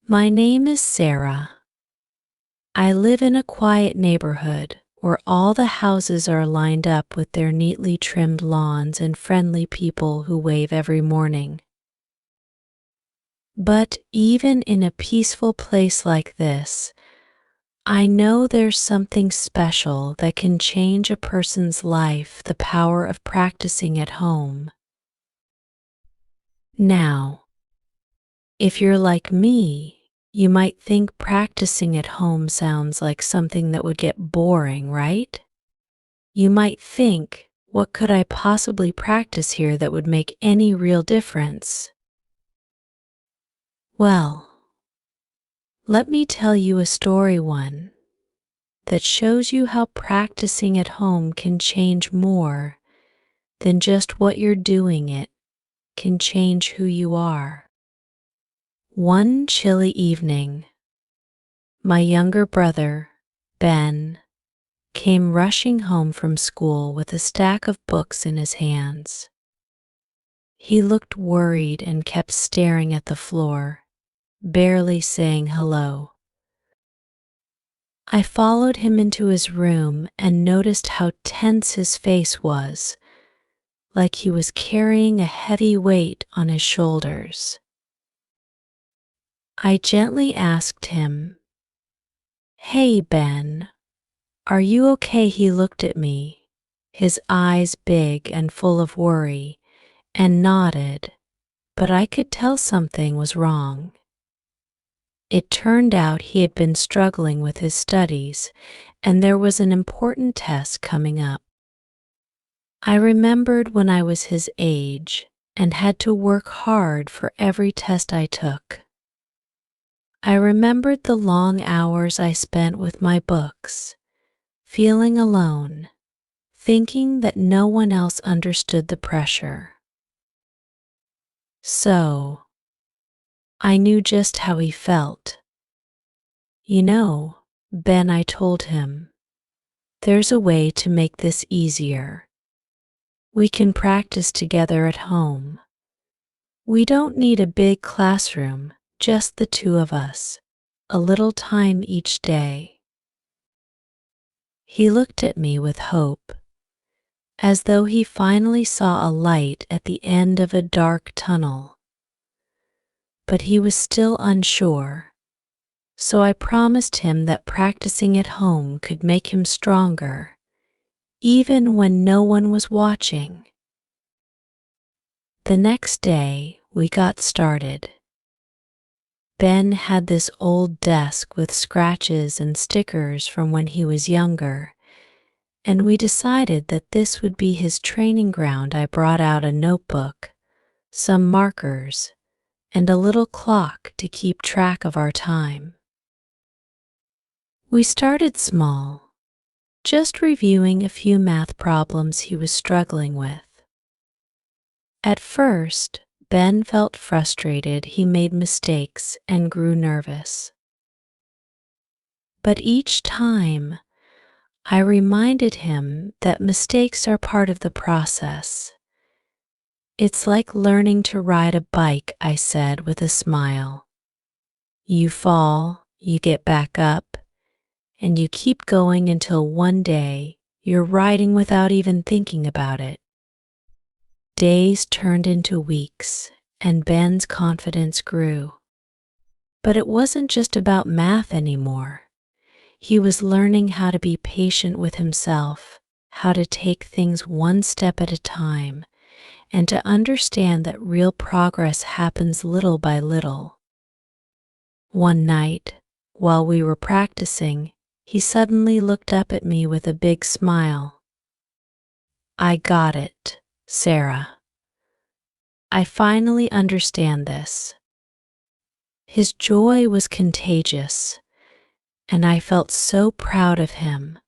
My name is Sarah. I live in a quiet neighborhood where all the houses are lined up with their neatly trimmed lawns and friendly people who wave every morning. But even in a peaceful place like this, I know there's something special that can change a person's life, the power of practicing at home. Now, if you're like me, you might think practicing at home sounds like something that would get boring, right? You might think, what could I possibly practice here that would make any real difference? Well, let me tell you a story one that shows you how practicing at home can change more than just what you're doing. It can change who you are. One chilly evening, my younger brother, Ben, came rushing home from school with a stack of books in his hands. He looked worried and kept staring at the floor, barely saying hello. I followed him into his room and noticed how tense his face was, like he was carrying a heavy weight on his shoulders. I gently asked him, "Hey, Ben, are you okay?" He looked at me, his eyes big and full of worry, and nodded, but I could tell something was wrong. It turned out he had been struggling with his studies, and there was an important test coming up. I remembered when I was his age and had to work hard for every test I took. I remembered the long hours I spent with my books, feeling alone, thinking that no one else understood the pressure. So, I knew just how he felt. "You know, Ben," I told him, "there's a way to make this easier. We can practice together at home. We don't need a big classroom, just the two of us, a little time each day." He looked at me with hope, as though he finally saw a light at the end of a dark tunnel. But he was still unsure, so I promised him that practicing at home could make him stronger, even when no one was watching. The next day, we got started. Ben had this old desk with scratches and stickers from when he was younger, and we decided that this would be his training ground. I brought out a notebook, some markers, and a little clock to keep track of our time. We started small, just reviewing a few math problems he was struggling with. At first, Ben felt frustrated. He made mistakes and grew nervous. But each time, I reminded him that mistakes are part of the process. "It's like learning to ride a bike," I said with a smile. "You fall, you get back up, and you keep going until one day you're riding without even thinking about it." Days turned into weeks, and Ben's confidence grew. But it wasn't just about math anymore. He was learning how to be patient with himself, how to take things one step at a time, and to understand that real progress happens little by little. One night, while we were practicing, he suddenly looked up at me with a big smile. "I got it, Sarah. I finally understand this." His joy was contagious, and I felt so proud of him.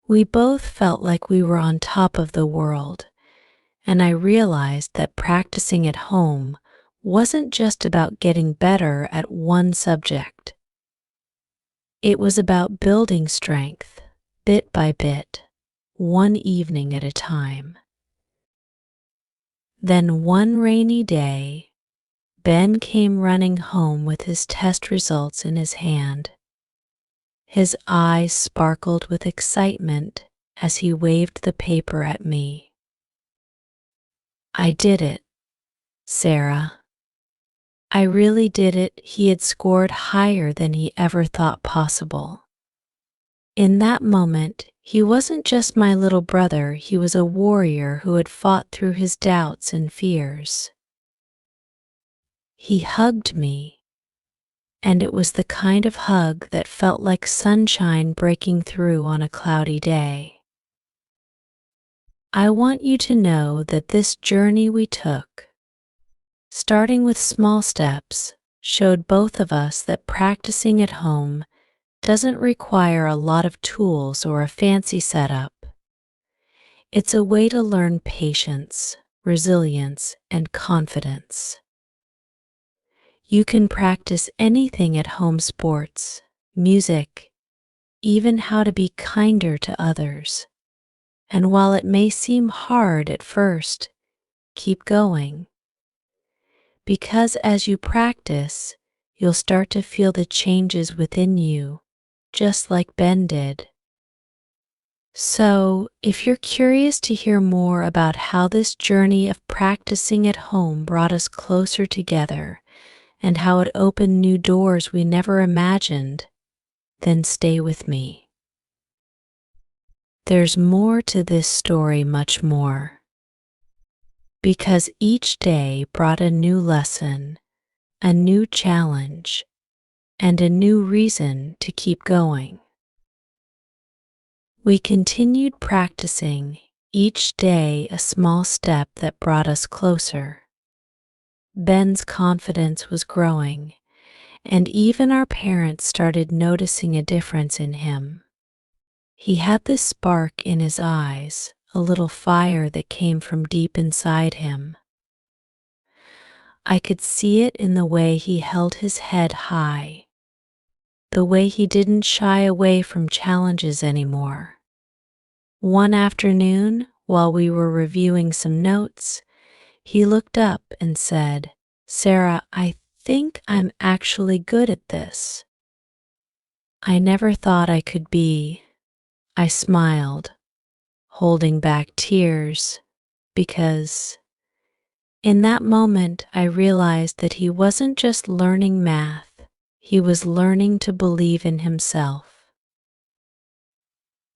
We both felt like we were on top of the world, and I realized that practicing at home wasn't just about getting better at one subject. It was about building strength, bit by bit, one evening at a time. Then one rainy day, Ben came running home with his test results in his hand. His eyes sparkled with excitement as he waved the paper at me. "I did it, Sarah. I really did it." He had scored higher than he ever thought possible. In that moment, he wasn't just my little brother, he was a warrior who had fought through his doubts and fears. He hugged me, and it was the kind of hug that felt like sunshine breaking through on a cloudy day. I want you to know that this journey we took, starting with small steps, showed both of us that practicing at home doesn't require a lot of tools or a fancy setup. It's a way to learn patience, resilience, and confidence. You can practice anything at home: sports, music, even how to be kinder to others. And while it may seem hard at first, keep going. Because as you practice, you'll start to feel the changes within you, just like Ben did. So, if you're curious to hear more about how this journey of practicing at home brought us closer together and how it opened new doors we never imagined, then stay with me. There's more to this story, much more. Because each day brought a new lesson, a new challenge, and a new reason to keep going. We continued practicing, each day a small step that brought us closer. Ben's confidence was growing, and even our parents started noticing a difference in him. He had this spark in his eyes, a little fire that came from deep inside him. I could see it in the way he held his head high, the way he didn't shy away from challenges anymore. One afternoon, while we were reviewing some notes, he looked up and said, "Sarah, I think I'm actually good at this." "I never thought I could be." I smiled, holding back tears, because in that moment I realized that he wasn't just learning math, he was learning to believe in himself.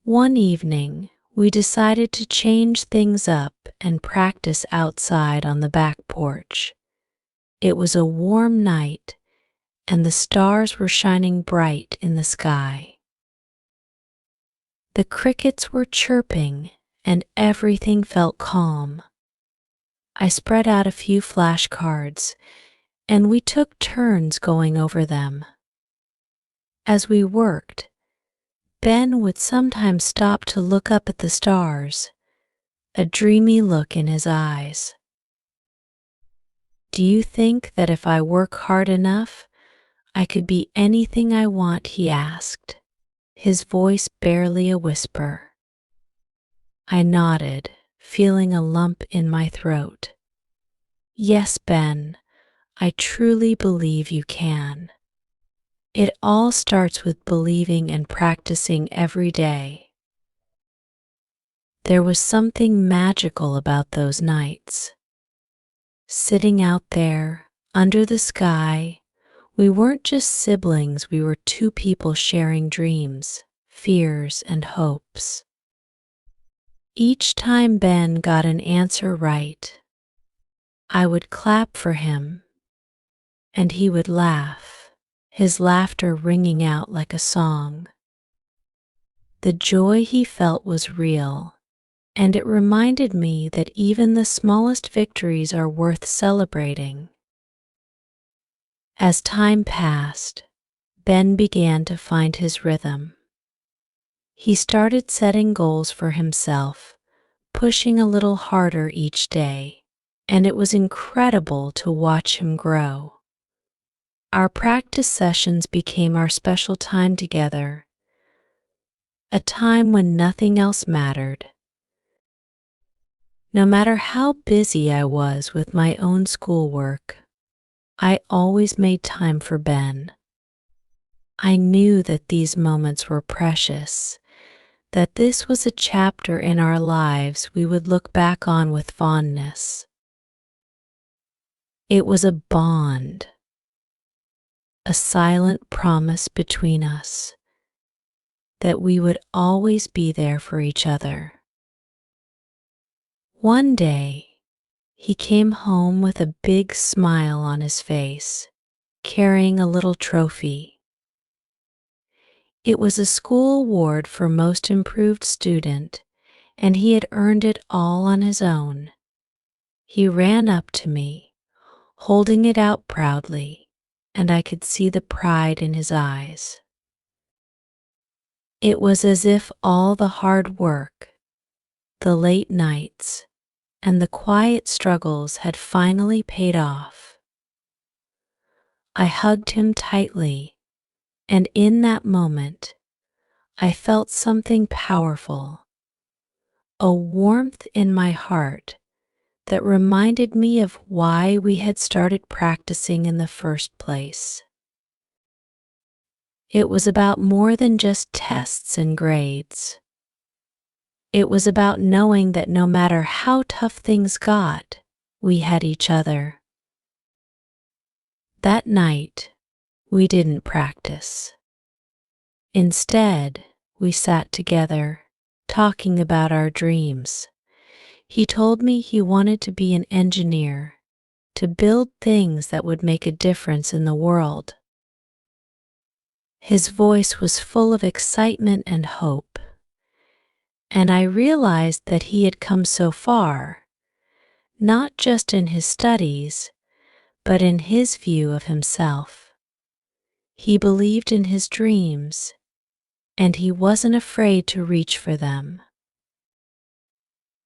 One evening, we decided to change things up and practice outside on the back porch. It was a warm night, and the stars were shining bright in the sky. The crickets were chirping, and everything felt calm. I spread out a few flashcards, and we took turns going over them. As we worked, Ben would sometimes stop to look up at the stars, a dreamy look in his eyes. "Do you think that if I work hard enough, I could be anything I want?" he asked, his voice barely a whisper. I nodded, feeling a lump in my throat. "Yes, Ben, I truly believe you can." It all starts with believing and practicing every day. There was something magical about those nights. Sitting out there, under the sky, we weren't just siblings, we were two people sharing dreams, fears, and hopes. Each time Ben got an answer right, I would clap for him, and he would laugh, his laughter ringing out like a song. The joy he felt was real, and it reminded me that even the smallest victories are worth celebrating. As time passed, Ben began to find his rhythm. He started setting goals for himself, pushing a little harder each day, and it was incredible to watch him grow. Our practice sessions became our special time together, a time when nothing else mattered. No matter how busy I was with my own schoolwork, I always made time for Ben. I knew that these moments were precious, that this was a chapter in our lives we would look back on with fondness. It was a bond, a silent promise between us that we would always be there for each other. One day, he came home with a big smile on his face, carrying a little trophy. It was a school award for most improved student, and he had earned it all on his own. He ran up to me, holding it out proudly, and I could see the pride in his eyes. It was as if all the hard work, the late nights, and the quiet struggles had finally paid off. I hugged him tightly, and in that moment, I felt something powerful, a warmth in my heart that reminded me of why we had started practicing in the first place. It was about more than just tests and grades. It was about knowing that no matter how tough things got, we had each other. That night, we didn't practice. Instead, we sat together, talking about our dreams. He told me he wanted to be an engineer, to build things that would make a difference in the world. His voice was full of excitement and hope, and I realized that he had come so far, not just in his studies, but in his view of himself. He believed in his dreams, and he wasn't afraid to reach for them.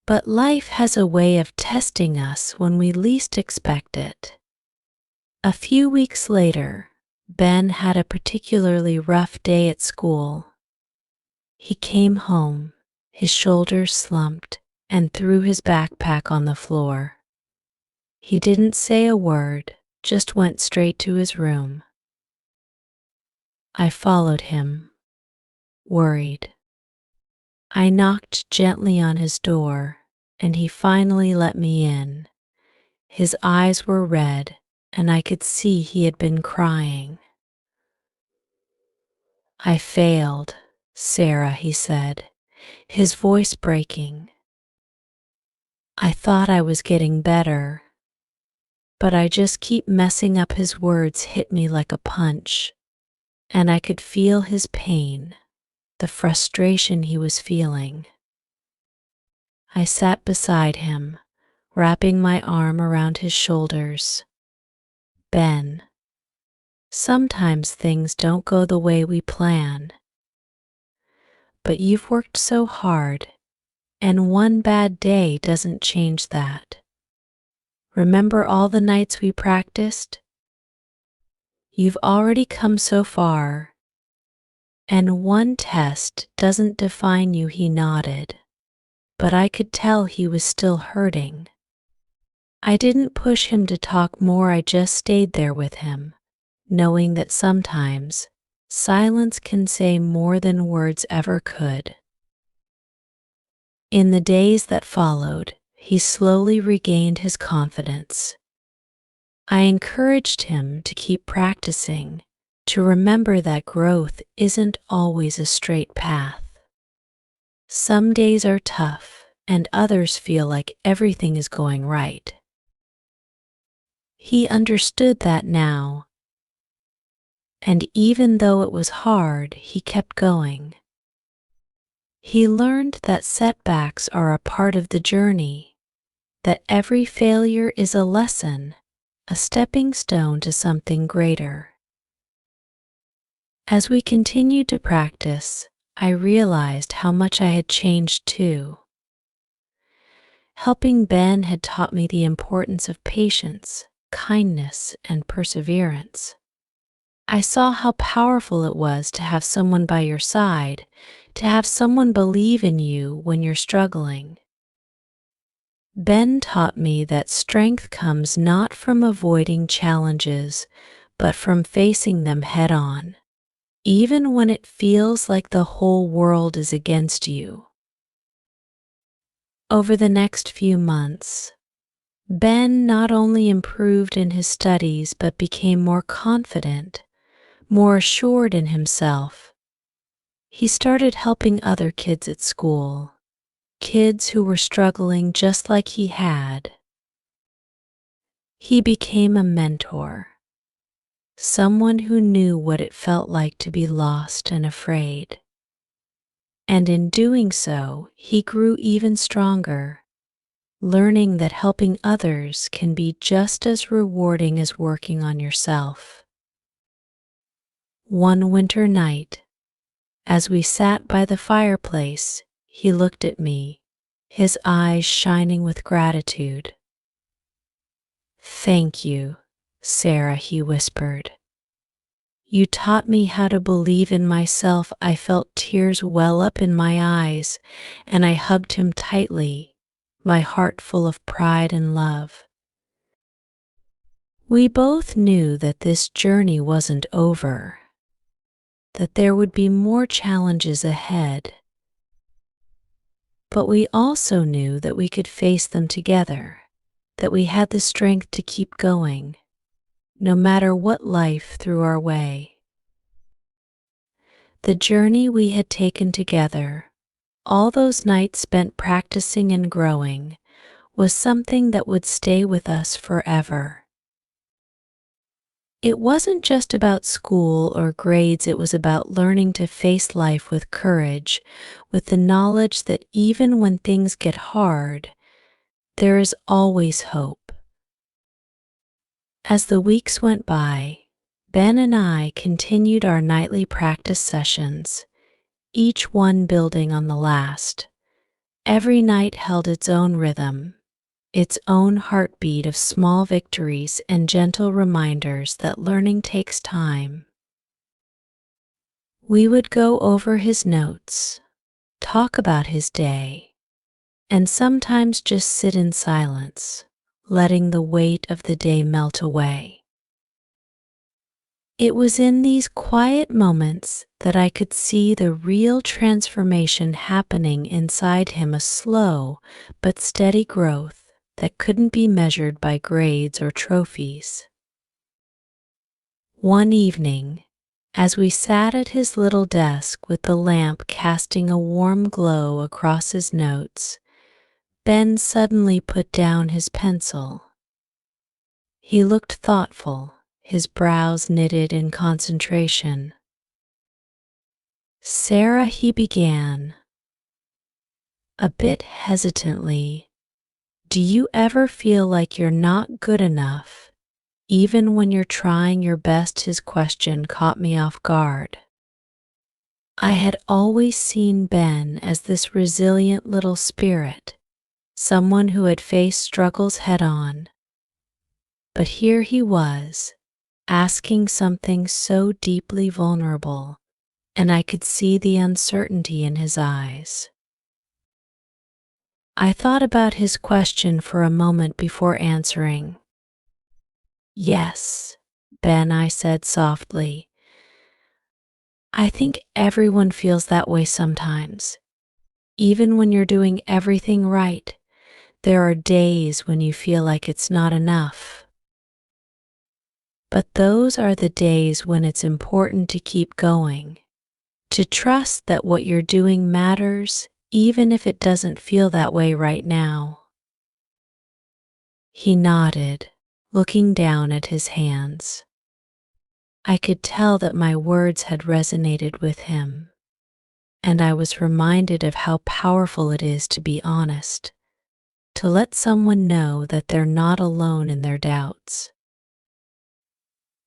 But life has a way of testing us when we least expect it. A few weeks later, Ben had a particularly rough day at school. He came home, his shoulders slumped, and threw his backpack on the floor. He didn't say a word, just went straight to his room. I followed him, worried. I knocked gently on his door, and he finally let me in. His eyes were red, and I could see he had been crying. "I failed, Sarah," he said, his voice breaking. "I thought I was getting better, but I just keep messing up." His words hit me like a punch, and I could feel his pain, the frustration he was feeling. I sat beside him, wrapping my arm around his shoulders. "Ben, sometimes things don't go the way we plan, but you've worked so hard, and one bad day doesn't change that. Remember all the nights we practiced? You've already come so far, and one test doesn't define you." He nodded, but I could tell he was still hurting. I didn't push him to talk more, I just stayed there with him, knowing that sometimes silence can say more than words ever could. In the days that followed, he slowly regained his confidence. I encouraged him to keep practicing, to remember that growth isn't always a straight path. Some days are tough, and others feel like everything is going right. He understood that now, and even though it was hard, he kept going. He learned that setbacks are a part of the journey, that every failure is a lesson, a stepping stone to something greater. As we continued to practice, I realized how much I had changed too. Helping Ben had taught me the importance of patience, kindness, and perseverance. I saw how powerful it was to have someone by your side, to have someone believe in you when you're struggling. Ben taught me that strength comes not from avoiding challenges, but from facing them head on, even when it feels like the whole world is against you. Over the next few months, Ben not only improved in his studies but became more confident, more assured in himself. He started helping other kids at school, kids who were struggling just like he had. He became a mentor, someone who knew what it felt like to be lost and afraid. And in doing so, he grew even stronger, learning that helping others can be just as rewarding as working on yourself. One winter night, as we sat by the fireplace, he looked at me, his eyes shining with gratitude. "Thank you, Sarah," he whispered. "You taught me how to believe in myself." I felt tears well up in my eyes, and I hugged him tightly, my heart full of pride and love. We both knew that this journey wasn't over, that there would be more challenges ahead, but we also knew that we could face them together, that we had the strength to keep going, no matter what life threw our way. The journey we had taken together, all those nights spent practicing and growing, was something that would stay with us forever. It wasn't just about school or grades, it was about learning to face life with courage, with the knowledge that even when things get hard, there is always hope. As the weeks went by, Ben and I continued our nightly practice sessions, each one building on the last. Every night held its own rhythm, its own heartbeat of small victories and gentle reminders that learning takes time. We would go over his notes, talk about his day, and sometimes just sit in silence, letting the weight of the day melt away. It was in these quiet moments that I could see the real transformation happening inside him, a slow but steady growth that couldn't be measured by grades or trophies. One evening, as we sat at his little desk with the lamp casting a warm glow across his notes, Ben suddenly put down his pencil. He looked thoughtful, his brows knitted in concentration. "Sarah," he began, a bit hesitantly, "do you ever feel like you're not good enough, even when you're trying your best?" His question caught me off guard. I had always seen Ben as this resilient little spirit, someone who had faced struggles head on. But here he was, asking something so deeply vulnerable, and I could see the uncertainty in his eyes. I thought about his question for a moment before answering. "Yes, Ben," I said softly. "I think everyone feels that way sometimes. Even when you're doing everything right, there are days when you feel like it's not enough. But those are the days when it's important to keep going, to trust that what you're doing matters, even if it doesn't feel that way right now." He nodded, looking down at his hands. I could tell that my words had resonated with him, and I was reminded of how powerful it is to be honest, to let someone know that they're not alone in their doubts.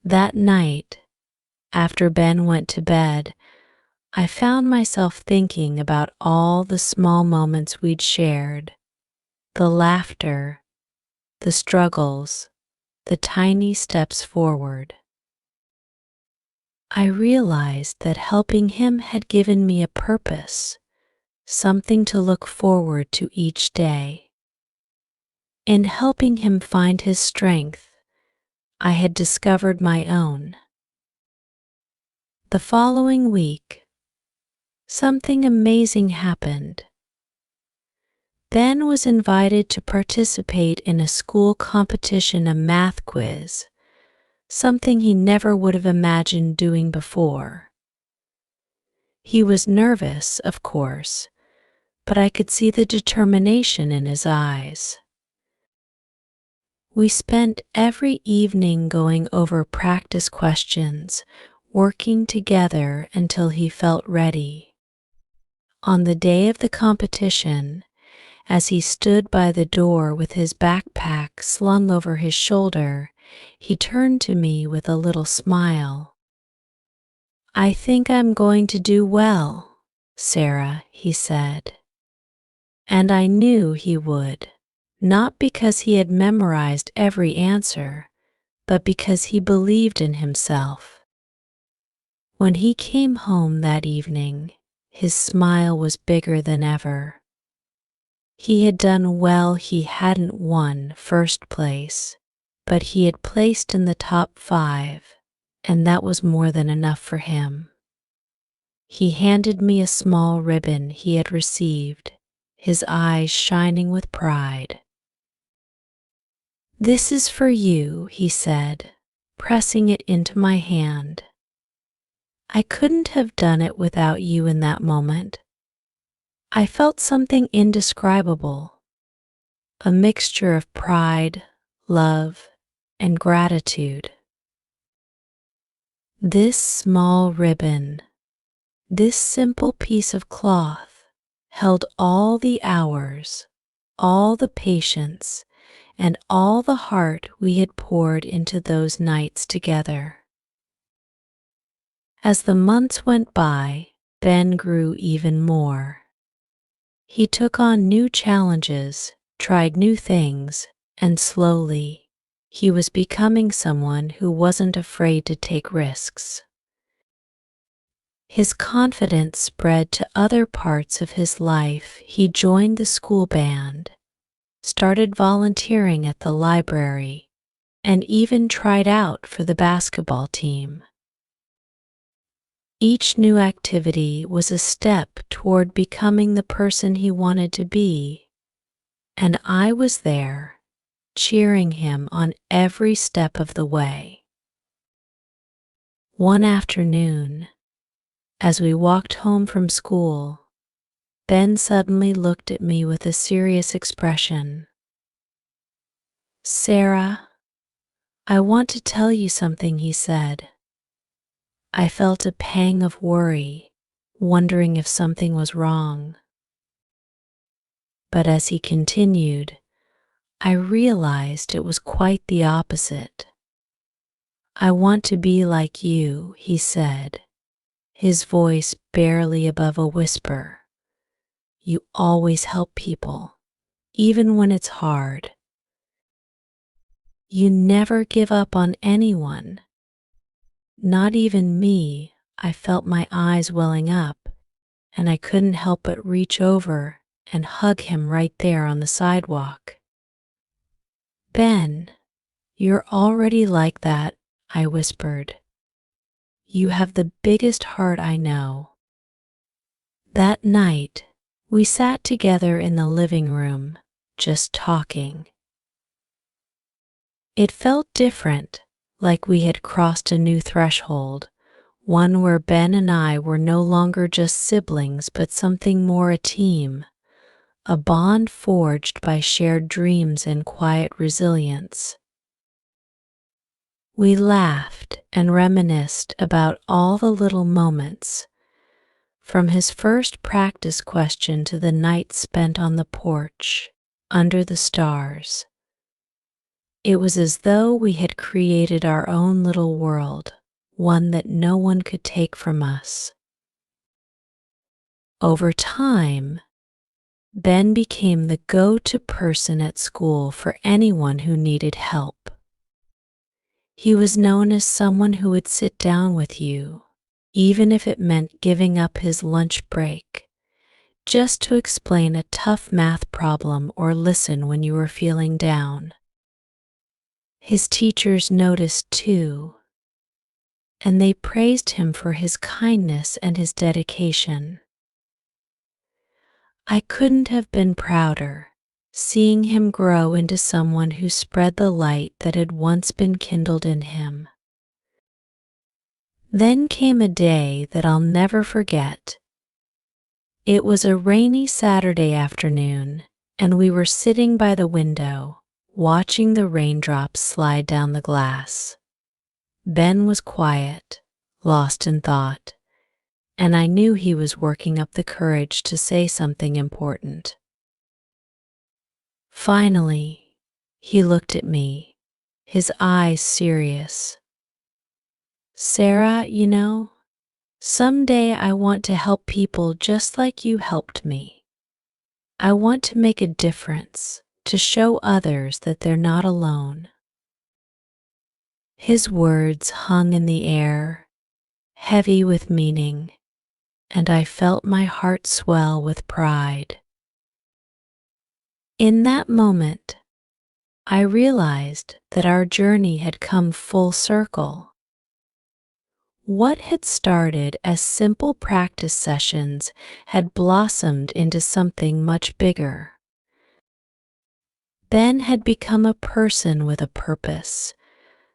That night, after Ben went to bed, I found myself thinking about all the small moments we'd shared, the laughter, the struggles, the tiny steps forward. I realized that helping him had given me a purpose, something to look forward to each day. In helping him find his strength, I had discovered my own. The following week, something amazing happened. Ben was invited to participate in a school competition, a math quiz, something he never would have imagined doing before. He was nervous, of course, but I could see the determination in his eyes. We spent every evening going over practice questions, working together until he felt ready. On the day of the competition, as he stood by the door with his backpack slung over his shoulder, he turned to me with a little smile. "I think I'm going to do well, Sarah," he said. And I knew he would, not because he had memorized every answer, but because he believed in himself. When he came home that evening, his smile was bigger than ever. He had done well. He hadn't won first place, but he had placed in the top 5, and that was more than enough for him. He handed me a small ribbon he had received, his eyes shining with pride. "This is for you," he said, pressing it into my hand. "I couldn't have done it without you in that moment." I felt something indescribable, a mixture of pride, love, and gratitude. This small ribbon, this simple piece of cloth, held all the hours, all the patience, and all the heart we had poured into those nights together. As the months went by, Ben grew even more. He took on new challenges, tried new things, and slowly, he was becoming someone who wasn't afraid to take risks. His confidence spread to other parts of his life. He joined the school band, started volunteering at the library, and even tried out for the basketball team. Each new activity was a step toward becoming the person he wanted to be, and I was there, cheering him on every step of the way. One afternoon, as we walked home from school, Ben suddenly looked at me with a serious expression. "Sarah, I want to tell you something," he said. I felt a pang of worry, wondering if something was wrong. But as he continued, I realized it was quite the opposite. "I want to be like you," he said, his voice barely above a whisper. "You always help people, even when it's hard. You never give up on anyone, not even me." I felt my eyes welling up, and I couldn't help but reach over and hug him right there on the sidewalk. "Ben, you're already like that," I whispered. "You have the biggest heart I know." That night, we sat together in the living room, just talking. It felt different, like we had crossed a new threshold, one where Ben and I were no longer just siblings but something more, a team, a bond forged by shared dreams and quiet resilience. We laughed and reminisced about all the little moments, from his first practice question to the night spent on the porch, under the stars. It was as though we had created our own little world, one that no one could take from us. Over time, Ben became the go-to person at school for anyone who needed help. He was known as someone who would sit down with you, even if it meant giving up his lunch break, just to explain a tough math problem or listen when you were feeling down. His teachers noticed too, and they praised him for his kindness and his dedication. I couldn't have been prouder, seeing him grow into someone who spread the light that had once been kindled in him. Then came a day that I'll never forget. It was a rainy Saturday afternoon, and we were sitting by the window, watching the raindrops slide down the glass. Ben was quiet, lost in thought, and I knew he was working up the courage to say something important. Finally, he looked at me, his eyes serious. "Sarah, someday I want to help people just like you helped me. I want to make a difference, to show others that they're not alone." His words hung in the air, heavy with meaning, and I felt my heart swell with pride. In that moment, I realized that our journey had come full circle. What had started as simple practice sessions had blossomed into something much bigger. Ben had become a person with a purpose,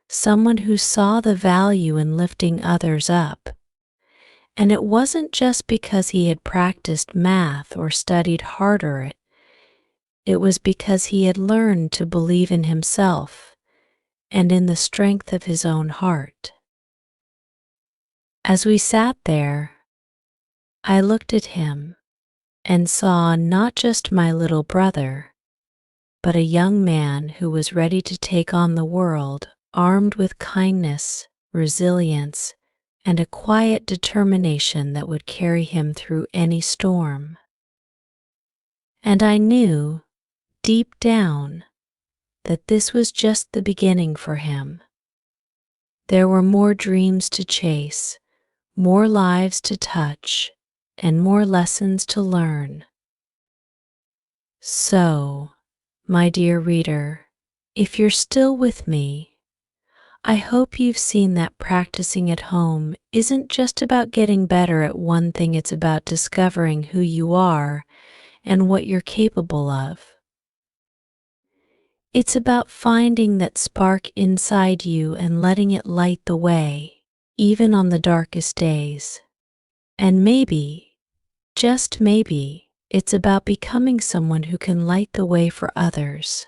someone who saw the value in lifting others up. And it wasn't just because he had practiced math or studied harder. It was because he had learned to believe in himself and in the strength of his own heart. As we sat there, I looked at him and saw not just my little brother, but a young man who was ready to take on the world, armed with kindness, resilience, and a quiet determination that would carry him through any storm. And I knew, deep down, that this was just the beginning for him. There were more dreams to chase, more lives to touch, and more lessons to learn. So, my dear reader, if you're still with me, I hope you've seen that practicing at home isn't just about getting better at one thing, it's about discovering who you are and what you're capable of. It's about finding that spark inside you and letting it light the way, even on the darkest days. And maybe, just maybe, it's about becoming someone who can light the way for others.